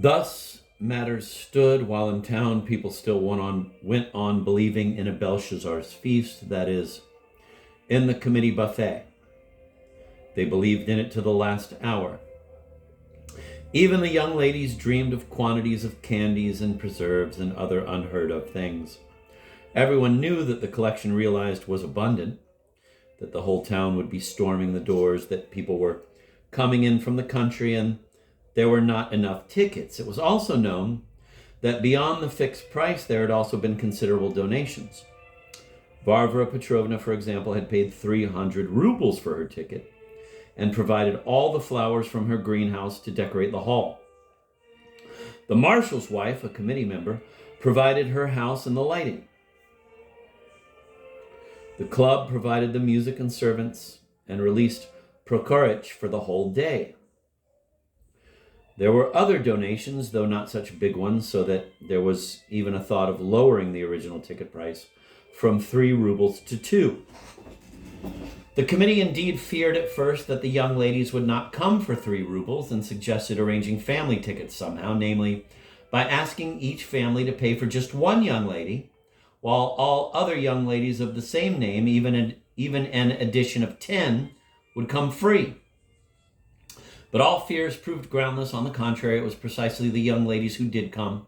Thus matters stood while in town people still went on believing in a Belshazzar's feast, that is, in the committee buffet. They believed in it to the last hour. Even the young ladies dreamed of quantities of candies and preserves and other unheard of things. Everyone knew that the collection realized was abundant, that the whole town would be storming the doors, that people were coming in from the country, and there were not enough tickets. It was also known that beyond the fixed price, there had also been considerable donations. Varvara Petrovna, for example, had paid 300 rubles for her ticket and provided all the flowers from her greenhouse to decorate the hall. The marshal's wife, a committee member, provided her house and the lighting. The club provided the music and servants and released Prokhorich for the whole day. There were other donations, though not such big ones, so that there was even a thought of lowering the original ticket price from 3 rubles to 2. The committee indeed feared at first that the young ladies would not come for 3 rubles and suggested arranging family tickets somehow, namely by asking each family to pay for just one young lady, while all other young ladies of the same name, even an addition of 10, would come free. But all fears proved groundless. On the contrary, it was precisely the young ladies who did come.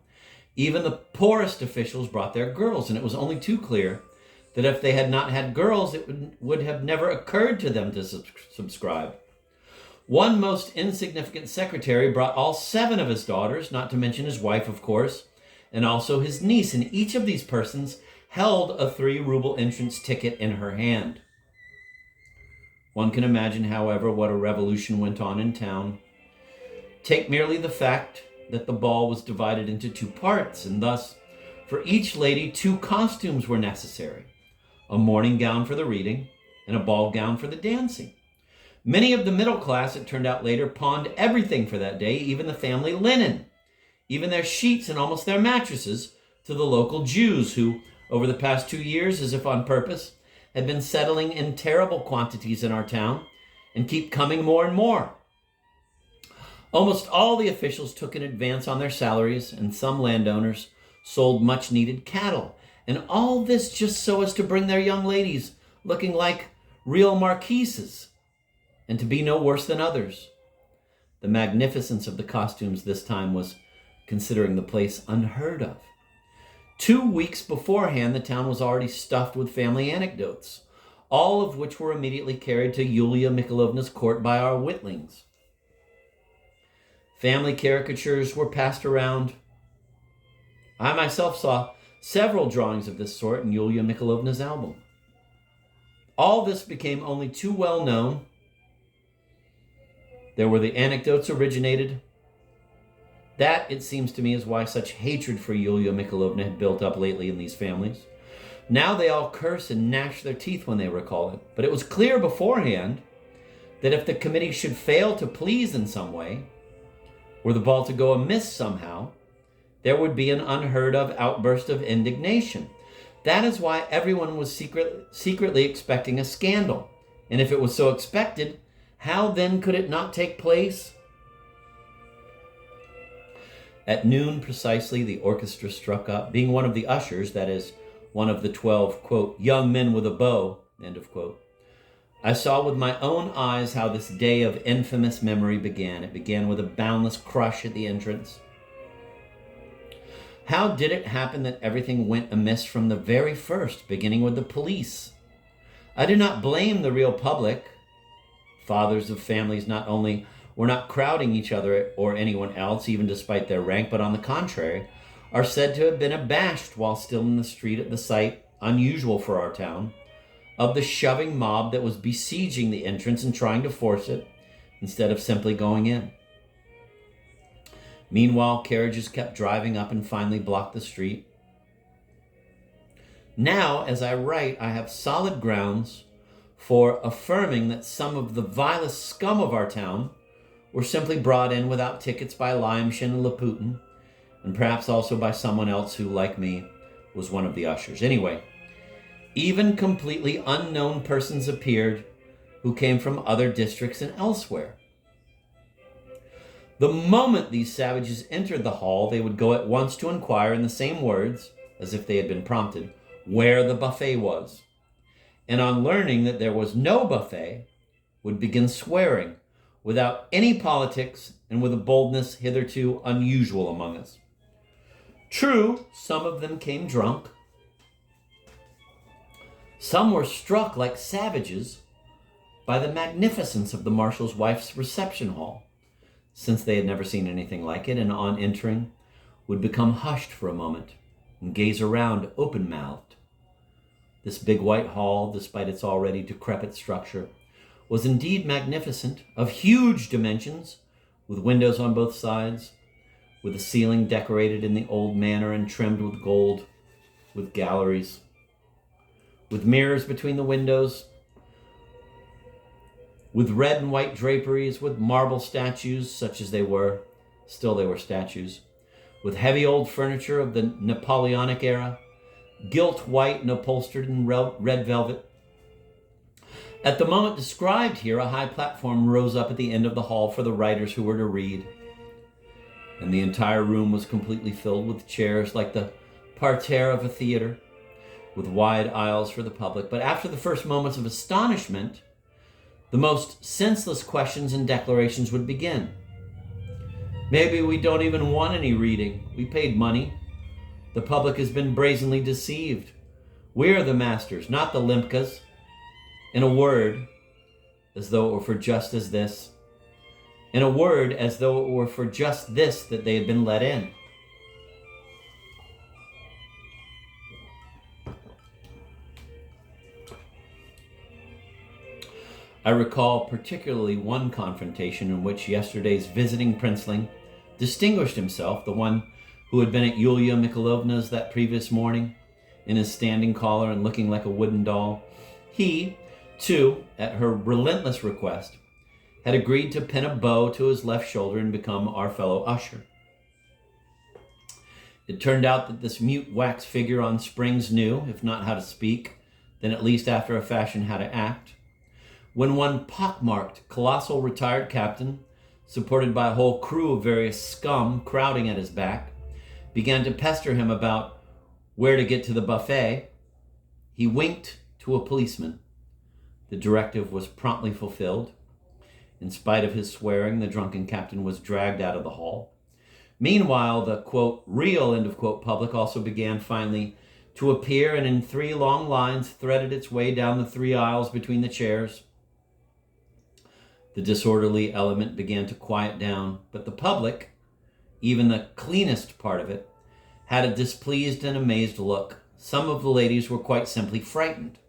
Even the poorest officials brought their girls, and it was only too clear that if they had not had girls, it would have never occurred to them to subscribe. One most insignificant secretary brought all 7 of his daughters, not to mention his wife, of course, and also his niece, and each of these persons held a 3-ruble entrance ticket in her hand. One can imagine, however, what a revolution went on in town. Take merely the fact that the ball was divided into 2 parts, and thus, for each lady, 2 costumes were necessary: a morning gown for the reading and a ball gown for the dancing. Many of the middle class, it turned out later, pawned everything for that day, even the family linen, even their sheets and almost their mattresses, to the local Jews who, over the past 2 years, as if on purpose, had been settling in terrible quantities in our town and keep coming more and more. Almost all the officials took an advance on their salaries, and some landowners sold much-needed cattle, and all this just so as to bring their young ladies looking like real marquises, and to be no worse than others. The magnificence of the costumes this time was, considering the place, unheard of. 2 weeks beforehand, the town was already stuffed with family anecdotes, all of which were immediately carried to Yulia Mikhailovna's court by our witlings. Family caricatures were passed around. I myself saw several drawings of this sort in Yulia Mikhailovna's album. All this became only too well known. There were the anecdotes originated. That, it seems to me, is why such hatred for Yulia Mikhailovna had built up lately in these families. Now they all curse and gnash their teeth when they recall it. But it was clear beforehand that if the committee should fail to please in some way, were the ball to go amiss somehow, there would be an unheard of outburst of indignation. That is why everyone was secretly expecting a scandal. And if it was so expected, how then could it not take place? At noon precisely, the orchestra struck up. Being one of the ushers, that is, one of the 12, quote, young men with a bow, end of quote, I saw with my own eyes how this day of infamous memory began. It began with a boundless crush at the entrance. How did it happen that everything went amiss from the very first, beginning with the police? I do not blame the real public. Fathers of families not only were not crowding each other or anyone else, even despite their rank, but on the contrary, are said to have been abashed while still in the street at the sight, unusual for our town, of the shoving mob that was besieging the entrance and trying to force it, instead of simply going in. Meanwhile, carriages kept driving up and finally blocked the street. Now, as I write, I have solid grounds for affirming that some of the vilest scum of our town were simply brought in without tickets by Lyamshin and Laputin, and perhaps also by someone else who, like me, was one of the ushers. Anyway, even completely unknown persons appeared who came from other districts and elsewhere. The moment these savages entered the hall, they would go at once to inquire in the same words, as if they had been prompted, where the buffet was. And on learning that there was no buffet, would begin swearing without any politics and with a boldness hitherto unusual among us. True, some of them came drunk. Some were struck like savages by the magnificence of the marshal's wife's reception hall, since they had never seen anything like it, and on entering would become hushed for a moment and gaze around open-mouthed. This big white hall, despite its already decrepit structure, was indeed magnificent, of huge dimensions, with windows on both sides, with the ceiling decorated in the old manner and trimmed with gold, with galleries, with mirrors between the windows, with red and white draperies, with marble statues, such as they were, still they were statues, with heavy old furniture of the Napoleonic era, gilt white and upholstered in red velvet. At the moment described here, a high platform rose up at the end of the hall for the writers who were to read, and the entire room was completely filled with chairs like the parterre of a theater, with wide aisles for the public. But after the first moments of astonishment, the most senseless questions and declarations would begin. Maybe we don't even want any reading. We paid money. The public has been brazenly deceived. We're the masters, not the Limkas. In a word, as though it were for just as this. In a word, as though it were for just this that they had been let in. I recall particularly one confrontation in which yesterday's visiting princeling distinguished himself, the one who had been at Yulia Mikhailovna's that previous morning, in his standing collar and looking like a wooden doll. He, too, at her relentless request, had agreed to pin a bow to his left shoulder and become our fellow usher. It turned out that this mute wax figure on springs knew, if not how to speak, then at least after a fashion how to act. When one pockmarked, colossal retired captain, supported by a whole crew of various scum crowding at his back, began to pester him about where to get to the buffet, he winked to a policeman. The directive was promptly fulfilled. In spite of his swearing, the drunken captain was dragged out of the hall. Meanwhile, the, quote, real, end of quote, public also began finally to appear, and in 3 long lines threaded its way down the 3 aisles between the chairs. The disorderly element began to quiet down, but the public, even the cleanest part of it, had a displeased and amazed look. Some of the ladies were quite simply frightened.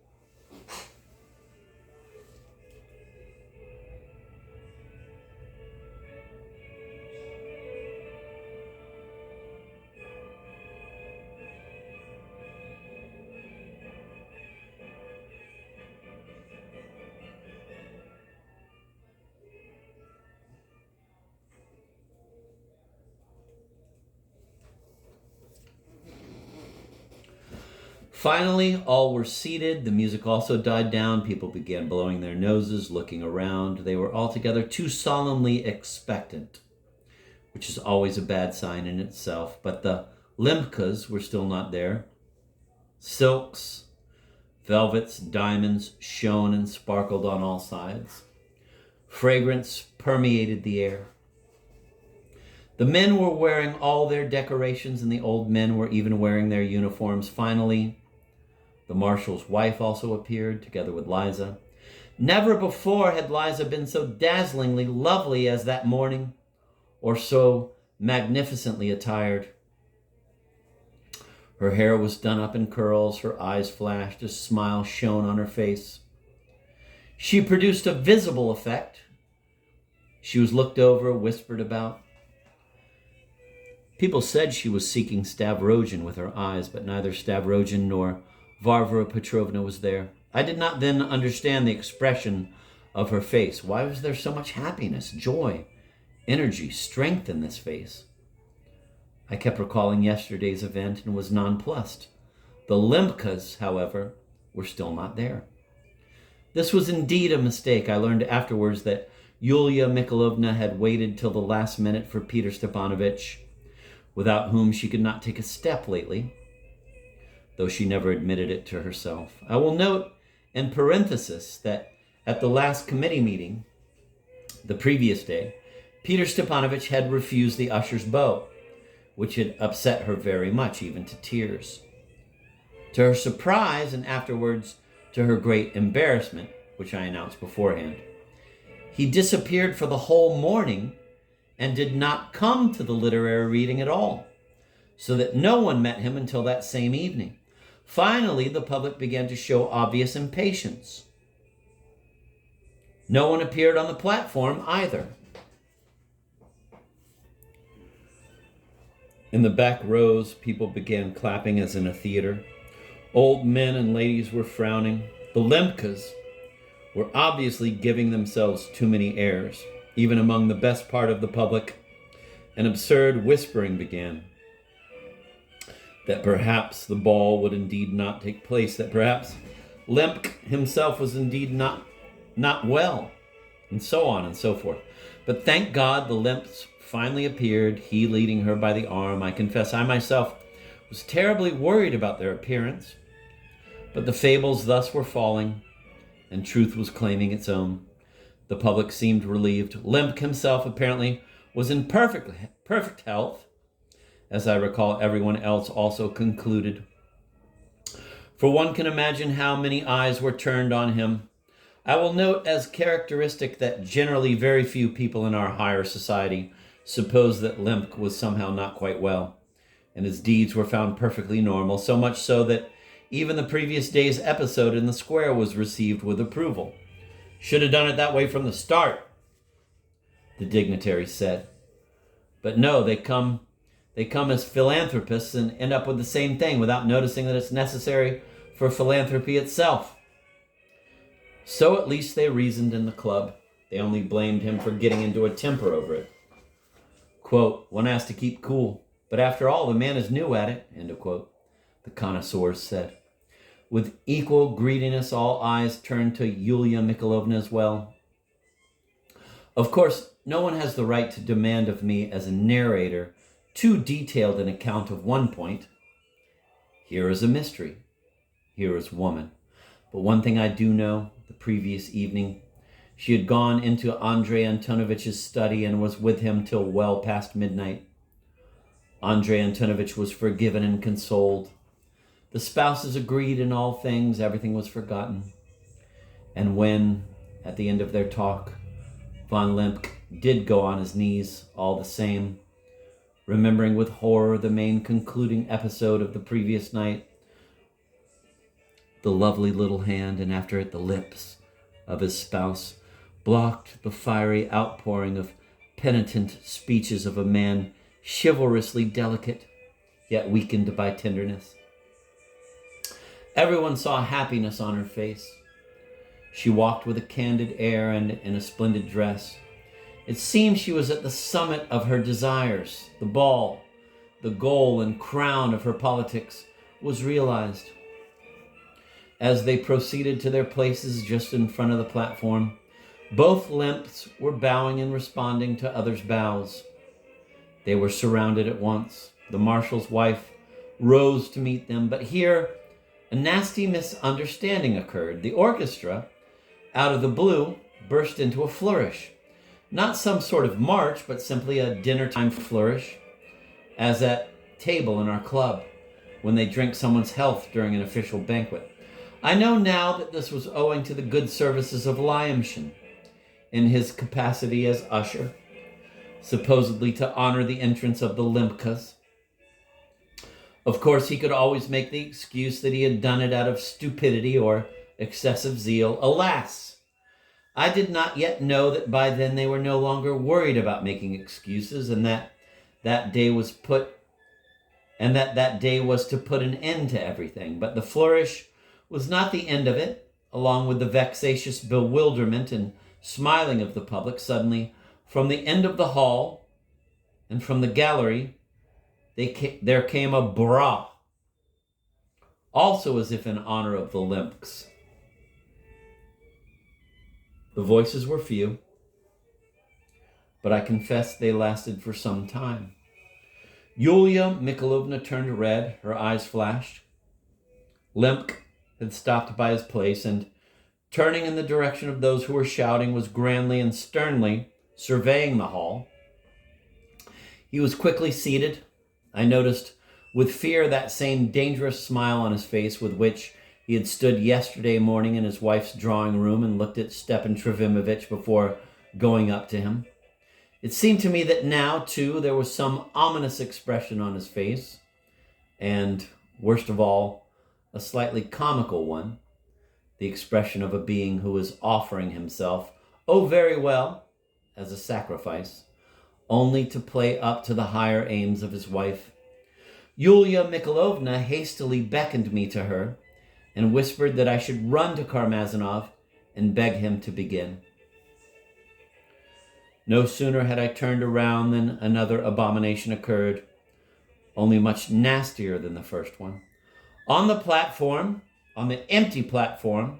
Finally, all were seated. The music also died down. People began blowing their noses, looking around. They were altogether too solemnly expectant, which is always a bad sign in itself. But the Limkas were still not there. Silks, velvets, diamonds shone and sparkled on all sides. Fragrance permeated the air. The men were wearing all their decorations, and the old men were even wearing their uniforms. Finally, the marshal's wife also appeared, together with Liza. Never before had Liza been so dazzlingly lovely as that morning, or so magnificently attired. Her hair was done up in curls, her eyes flashed, a smile shone on her face. She produced a visible effect. She was looked over, whispered about. People said she was seeking Stavrogin with her eyes, but neither Stavrogin nor Varvara Petrovna was there. I did not then understand the expression of her face. Why was there so much happiness, joy, energy, strength in this face? I kept recalling yesterday's event and was nonplussed. The Limkas, however, were still not there. This was indeed a mistake. I learned afterwards that Yulia Mikhailovna had waited till the last minute for Peter Stepanovich, without whom she could not take a step lately, though she never admitted it to herself. I will note in parenthesis that at the last committee meeting, the previous day, Peter Stepanovich had refused the usher's bow, which had upset her very much, even to tears. To her surprise, and afterwards to her great embarrassment, which I announced beforehand, he disappeared for the whole morning and did not come to the literary reading at all, so that no one met him until that same evening. Finally, the public began to show obvious impatience. No one appeared on the platform either. In the back rows, people began clapping as in a theater. Old men and ladies were frowning. The Lemkas were obviously giving themselves too many airs. Even among the best part of the public, an absurd whispering began that perhaps the ball would indeed not take place, that perhaps Lemk himself was indeed not well, and so on and so forth. But thank God the Lemps finally appeared, he leading her by the arm. I confess I myself was terribly worried about their appearance, but the fables thus were falling, and truth was claiming its own. The public seemed relieved. Lemk himself apparently was in perfect health, as I recall everyone else also concluded. For one can imagine how many eyes were turned on him. I will note as characteristic that generally very few people in our higher society suppose that Lemk was somehow not quite well, and his deeds were found perfectly normal, so much so that even the previous day's episode in the square was received with approval. Should have done it that way from the start, the dignitaries said. But no, they come as philanthropists and end up with the same thing without noticing that it's necessary for philanthropy itself. So at least they reasoned in the club. They only blamed him for getting into a temper over it. Quote, one has to keep cool, but after all, the man is new at it, end of quote, the connoisseurs said. With equal greediness, all eyes turned to Yulia Mikhailovna as well. Of course, no one has the right to demand of me as a narrator too detailed an account of one point. Here is a mystery. Here is woman. But one thing I do know, the previous evening, she had gone into Andrei Antonovich's study and was with him till well past midnight. Andrei Antonovich was forgiven and consoled. The spouses agreed in all things, everything was forgotten. And when, at the end of their talk, von Lemk did go on his knees all the same, remembering with horror the main concluding episode of the previous night, the lovely little hand, and after it the lips of his spouse, blocked the fiery outpouring of penitent speeches of a man chivalrously delicate, yet weakened by tenderness. Everyone saw happiness on her face. She walked with a candid air and in a splendid dress. It seemed she was at the summit of her desires. The ball, the goal and crown of her politics, was realized. As they proceeded to their places just in front of the platform, both Lemps were bowing and responding to others' bows. They were surrounded at once. The marshal's wife rose to meet them, but here a nasty misunderstanding occurred. The orchestra, out of the blue, burst into a flourish. Not some sort of march, but simply a dinner-time flourish, as at table in our club, when they drink someone's health during an official banquet. I know now that this was owing to the good services of Lyamshin, in his capacity as usher, supposedly to honor the entrance of the Lemkas. Of course, he could always make the excuse that he had done it out of stupidity or excessive zeal. Alas! I did not yet know that by then they were no longer worried about making excuses, and that day was to put an end to everything. But the flourish was not the end of it. Along with the vexatious bewilderment and smiling of the public, suddenly, from the end of the hall and from the gallery, there came a bra, also as if in honor of the Lemks. The voices were few, but I confess they lasted for some time. Yulia Mikhailovna turned red, her eyes flashed. Lemk had stopped by his place and, turning in the direction of those who were shouting, was grandly and sternly surveying the hall. He was quickly seated. I noticed with fear that same dangerous smile on his face with which he had stood yesterday morning in his wife's drawing room and looked at Stepan Trofimovich before going up to him. It seemed to me that now, too, there was some ominous expression on his face, and, worst of all, a slightly comical one, the expression of a being who is offering himself, oh very well, as a sacrifice, only to play up to the higher aims of his wife. Yulia Mikhailovna hastily beckoned me to her and whispered that I should run to Karmazinov and beg him to begin. No sooner had I turned around than another abomination occurred, only much nastier than the first one. On the platform, on the empty platform,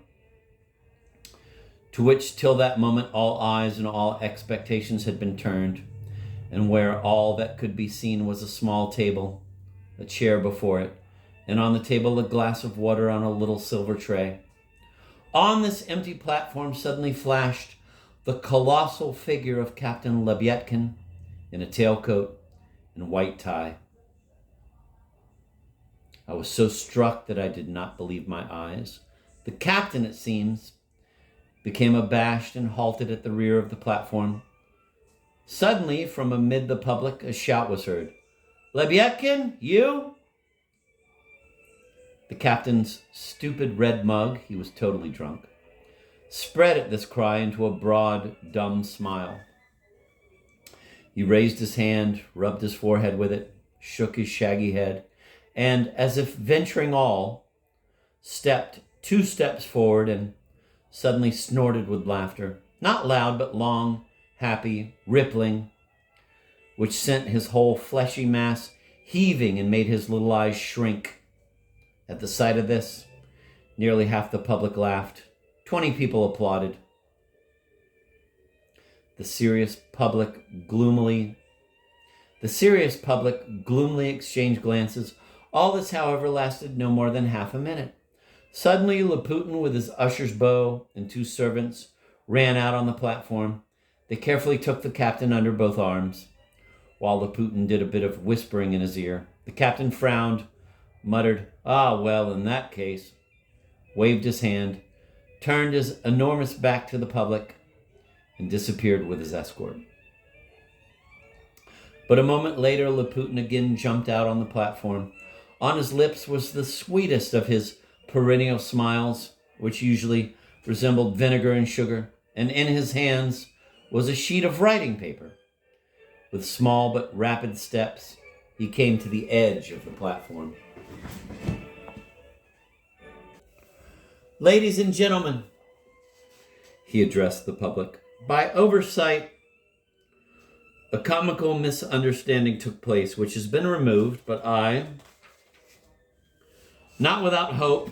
to which till that moment all eyes and all expectations had been turned, and where all that could be seen was a small table, a chair before it, and on the table a glass of water on a little silver tray. On this empty platform suddenly flashed the colossal figure of Captain Lebyedkin in a tailcoat and white tie. I was so struck that I did not believe my eyes. The captain, it seems, became abashed and halted at the rear of the platform. Suddenly, from amid the public, a shout was heard. "Lebyedkin, you?" The captain's stupid red mug, he was totally drunk, spread at this cry into a broad, dumb smile. He raised his hand, rubbed his forehead with it, shook his shaggy head, and, as if venturing all, stepped 2 steps forward and suddenly snorted with laughter. Not loud, but long, happy, rippling, which sent his whole fleshy mass heaving and made his little eyes shrink. At the sight of this, nearly half the public laughed. 20 people applauded. The serious public gloomily exchanged glances. All this, however, lasted no more than half a minute. Suddenly, Laputin, with his usher's bow and 2 servants, ran out on the platform. They carefully took the captain under both arms, while Laputin did a bit of whispering in his ear. The captain frowned, muttered, "Ah, well, in that case," waved his hand, turned his enormous back to the public, and disappeared with his escort. But a moment later, Laputin again jumped out on the platform. On his lips was the sweetest of his perennial smiles, which usually resembled vinegar and sugar, and in his hands was a sheet of writing paper. With small but rapid steps, he came to the edge of the platform. "Ladies and gentlemen," he addressed the public, "by oversight, a comical misunderstanding took place, which has been removed, but I, not without hope,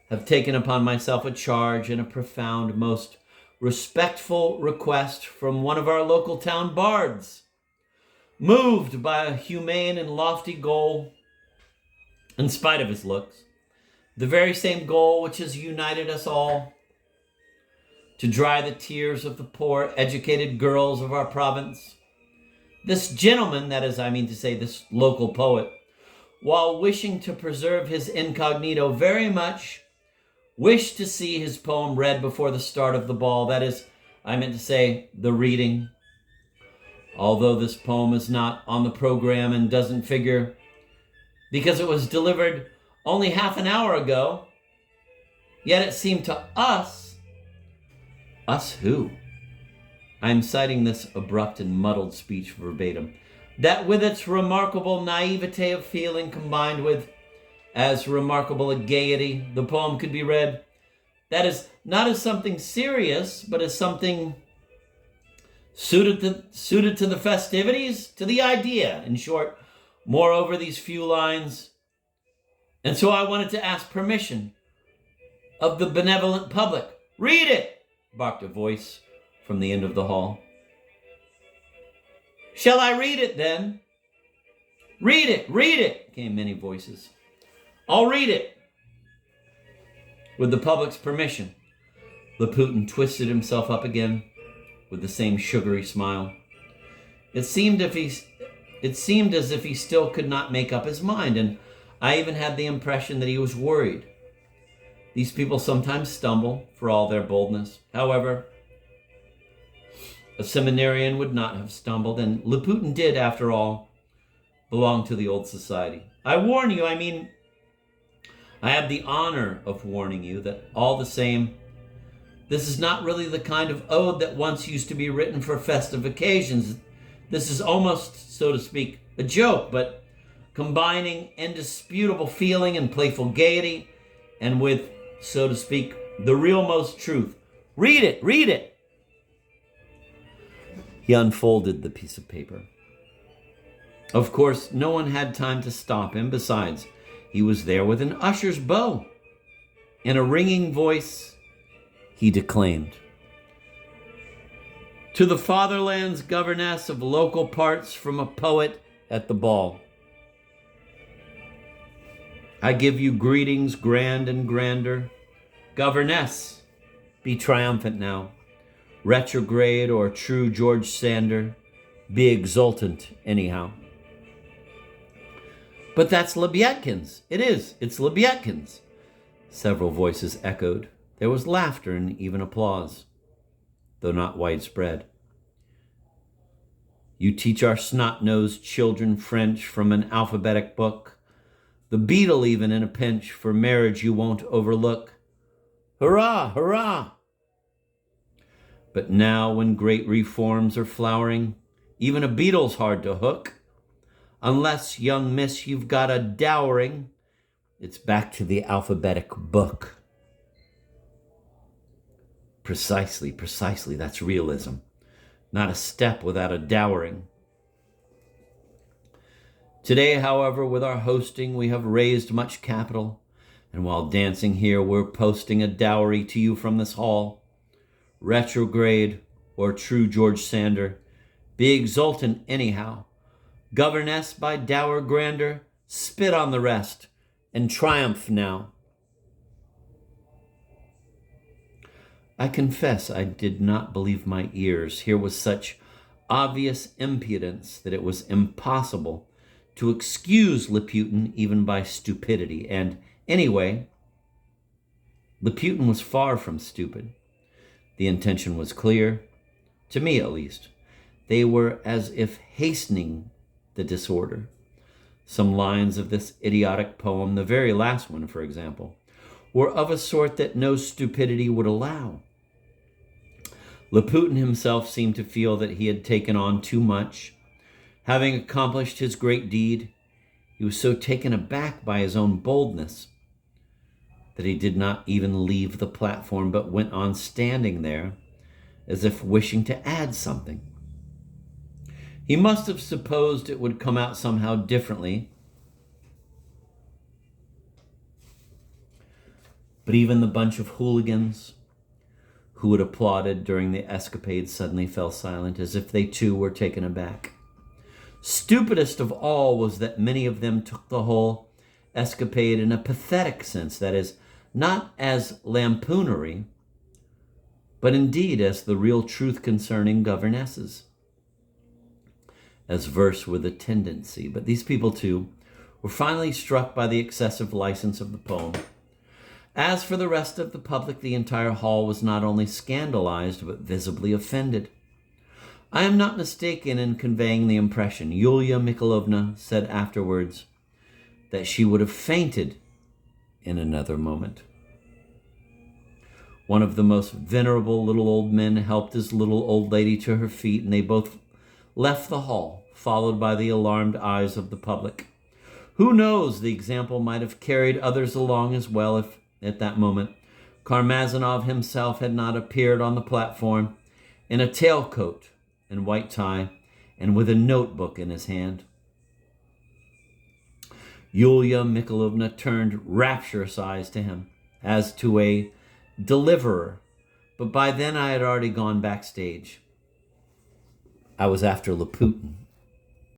have taken upon myself a charge and a profound, most respectful request from one of our local town bards, moved by a humane and lofty goal, in spite of his looks, the very same goal which has united us all, to dry the tears of the poor, educated girls of our province. This gentleman, that is, this local poet, while wishing to preserve his incognito very much, wished to see his poem read before the start of the ball. That is, the reading. Although this poem is not on the program and doesn't figure because it was delivered only half an hour ago, yet it seemed to us who? I'm citing this abrupt and muddled speech verbatim, that with its remarkable naivete of feeling combined with as remarkable a gaiety, the poem could be read, that is, not as something serious, but as something suited to the festivities, to the idea, in short. Moreover, these few lines. And so I wanted to ask permission of the benevolent public. "Read it!" barked a voice from the end of the hall. Shall I read it then? Read it, came many voices. I'll read it. With the public's permission, Laputin twisted himself up again with the same sugary smile. It seemed as if he still could not make up his mind, and I even had the impression that he was worried. These people sometimes stumble, for all their boldness. However, a seminarian would not have stumbled, and Laputin did, after all, belong to the old society. I warn you, I have the honor of warning you that all the same, this is not really the kind of ode that once used to be written for festive occasions. This is almost, so to speak, a joke, but combining indisputable feeling and playful gaiety, and with, so to speak, the real most truth. Read it. He unfolded the piece of paper. Of course, no one had time to stop him. Besides, he was there with an usher's bow. In a ringing voice, he declaimed, "To the fatherland's governess of local parts from a poet at the ball. I give you greetings grand and grander. Governess, be triumphant now. Retrograde or true George Sander, be exultant anyhow." "But that's Lebedekin's. It's Lebedekin's," several voices echoed. There was laughter and even applause, though not widespread. "You teach our snot-nosed children French from an alphabetic book. The beadle even in a pinch for marriage you won't overlook. Hurrah, hurrah!" But now when great reforms are flowering, even a beadle's hard to hook. Unless, young miss, you've got a dowering, it's back to the alphabetic book. Precisely, that's realism. Not a step without a dowering. Today, however, with our hosting, we have raised much capital, and while dancing here, we're posting a dowry to you from this hall. Retrograde or true George Sander, be exultant anyhow. Governess by dower grander, spit on the rest, and triumph now. I confess I did not believe my ears. Here was such obvious impudence that it was impossible to excuse Laputin even by stupidity. And anyway, Laputin was far from stupid. The intention was clear, to me at least. They were as if hastening the disorder. Some lines of this idiotic poem, the very last one, for example, were of a sort that no stupidity would allow. Laputin himself seemed to feel that he had taken on too much. Having accomplished his great deed, he was so taken aback by his own boldness that he did not even leave the platform, but went on standing there as if wishing to add something. He must have supposed it would come out somehow differently. But even the bunch of hooligans who had applauded during the escapade suddenly fell silent, as if they too were taken aback. Stupidest of all was that many of them took the whole escapade in a pathetic sense, that is, not as lampoonery, but indeed as the real truth concerning governesses, as verse with a tendency. But these people, too, were finally struck by the excessive license of the poem. As for the rest of the public, the entire hall was not only scandalized, but visibly offended. I am not mistaken in conveying the impression. Yulia Mikhailovna said afterwards that she would have fainted in another moment. One of the most venerable little old men helped his little old lady to her feet, and they both left the hall, followed by the alarmed eyes of the public. Who knows, the example might have carried others along as well if, at that moment, Karmazinov himself had not appeared on the platform in a tailcoat and white tie and with a notebook in his hand. Yulia Mikhailovna turned rapturous eyes to him as to a deliverer, but by then I had already gone backstage. I was after Laputin.